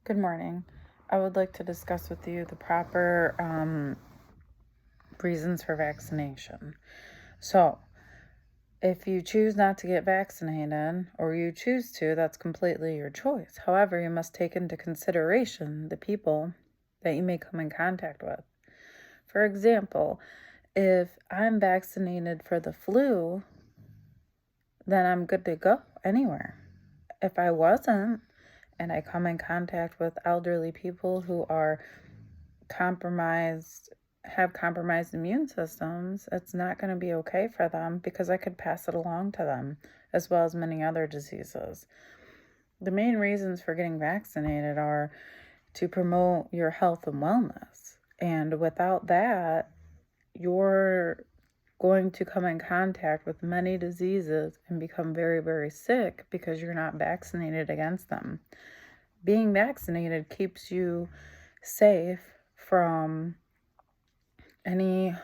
Good morning. I would like to discuss with you the proper reasons for vaccination. So, if you choose not to get vaccinated or you choose to, that's completely your choice. However, you must take into consideration the people that you may come in contact with. For example, if I'm vaccinated for the flu, then I'm good to go anywhere. If I wasn't, and I come in contact with elderly people who are have compromised immune systems, it's not going to be okay for them because I could pass it along to them, as well as many other diseases. The main reasons for getting vaccinated are to promote your health and wellness. And without that, you're going to come in contact with many diseases and become very, very sick because you're not vaccinated against them. Being vaccinated keeps you safe from any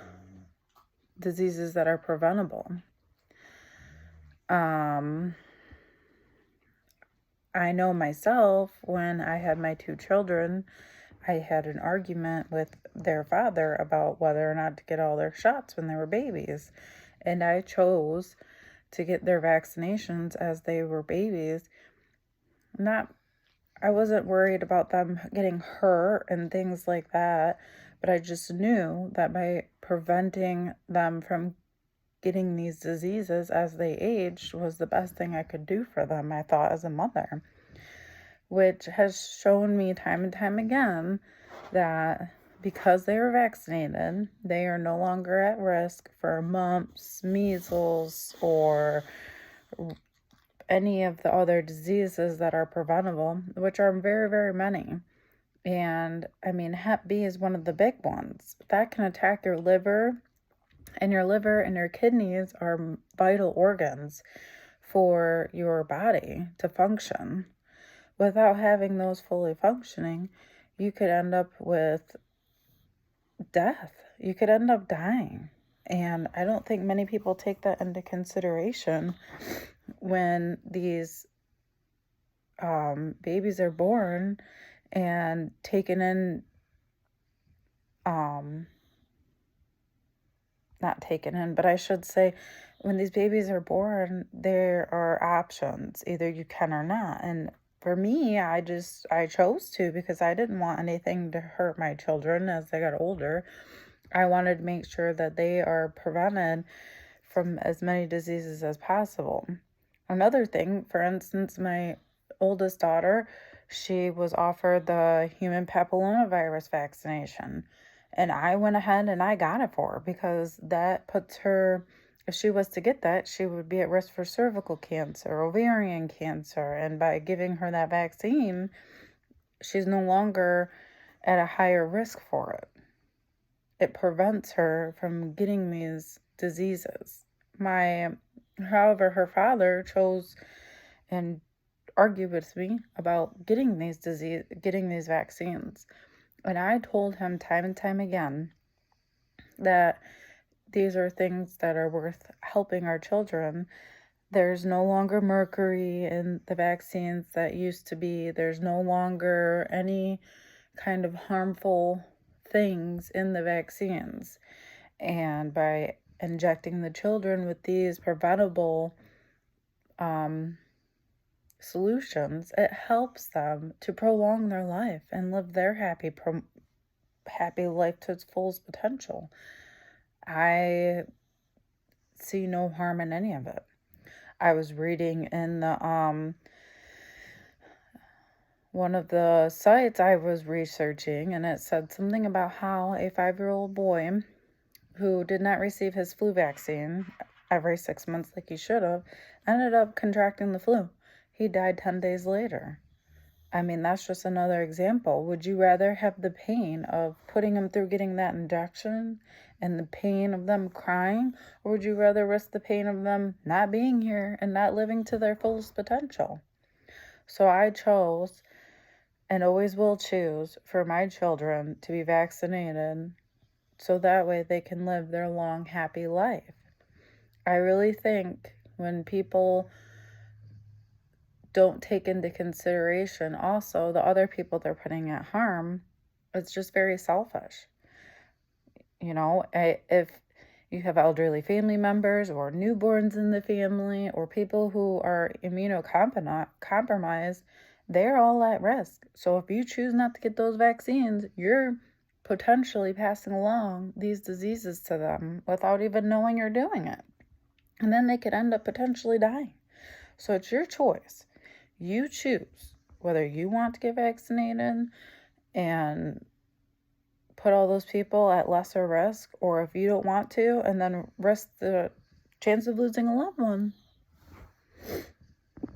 diseases that are preventable. I know myself, when I had my two children, I had an argument with their father about whether or not to get all their shots when they were babies. And I chose to get their vaccinations as they were babies. I wasn't worried about them getting hurt and things like that, but I just knew that by preventing them from getting these diseases as they aged was the best thing I could do for them, I thought, as a mother, which has shown me time and time again that because they were vaccinated, they are no longer at risk for mumps, measles, or any of the other diseases that are preventable, which are very, very many. And I mean, Hep B is one of the big ones. That can attack your liver, and your liver and your kidneys are vital organs for your body to function. Without having those fully functioning, you could end up with death. You could end up dying. And I don't think many people take that into consideration when these babies are born and taken in, not taken in, but I should say, when these babies are born, there are options. Either you can or not. And for me, I chose to because I didn't want anything to hurt my children as they got older. I wanted to make sure that they are prevented from as many diseases as possible. Another thing, for instance, my oldest daughter, she was offered the human papillomavirus vaccination. And I went ahead and I got it for her because that puts her, if she was to get that, she would be at risk for cervical cancer, ovarian cancer. And by giving her that vaccine, she's no longer at a higher risk for it. It prevents her from getting these diseases. However, her father chose and argued with me about getting these vaccines. And I told him time and time again that these are things that are worth helping our children. There's no longer mercury in the vaccines that used to be. There's no longer any kind of harmful things in the vaccines. And by injecting the children with these preventable solutions, it helps them to prolong their life and live their happy life to its fullest potential. I see no harm in any of it. I was reading in the one of the sites I was researching, and it said something about how a 5-year-old boy who did not receive his flu vaccine every 6 months like he should have ended up contracting the flu. He died 10 days later. I mean, that's just another example. Would you rather have the pain of putting them through getting that injection and the pain of them crying, or would you rather risk the pain of them not being here and not living to their fullest potential? So I chose, and always will choose, for my children to be vaccinated so that way they can live their long, happy life. I really think when people don't take into consideration also the other people they're putting at harm. It's just very selfish. If you have elderly family members or newborns in the family or people who are immunocompromised, they're all at risk. So if you choose not to get those vaccines, you're potentially passing along these diseases to them without even knowing you're doing it. And then they could end up potentially dying. So it's your choice. You choose whether you want to get vaccinated and put all those people at lesser risk, or if you don't want to and then risk the chance of losing a loved one.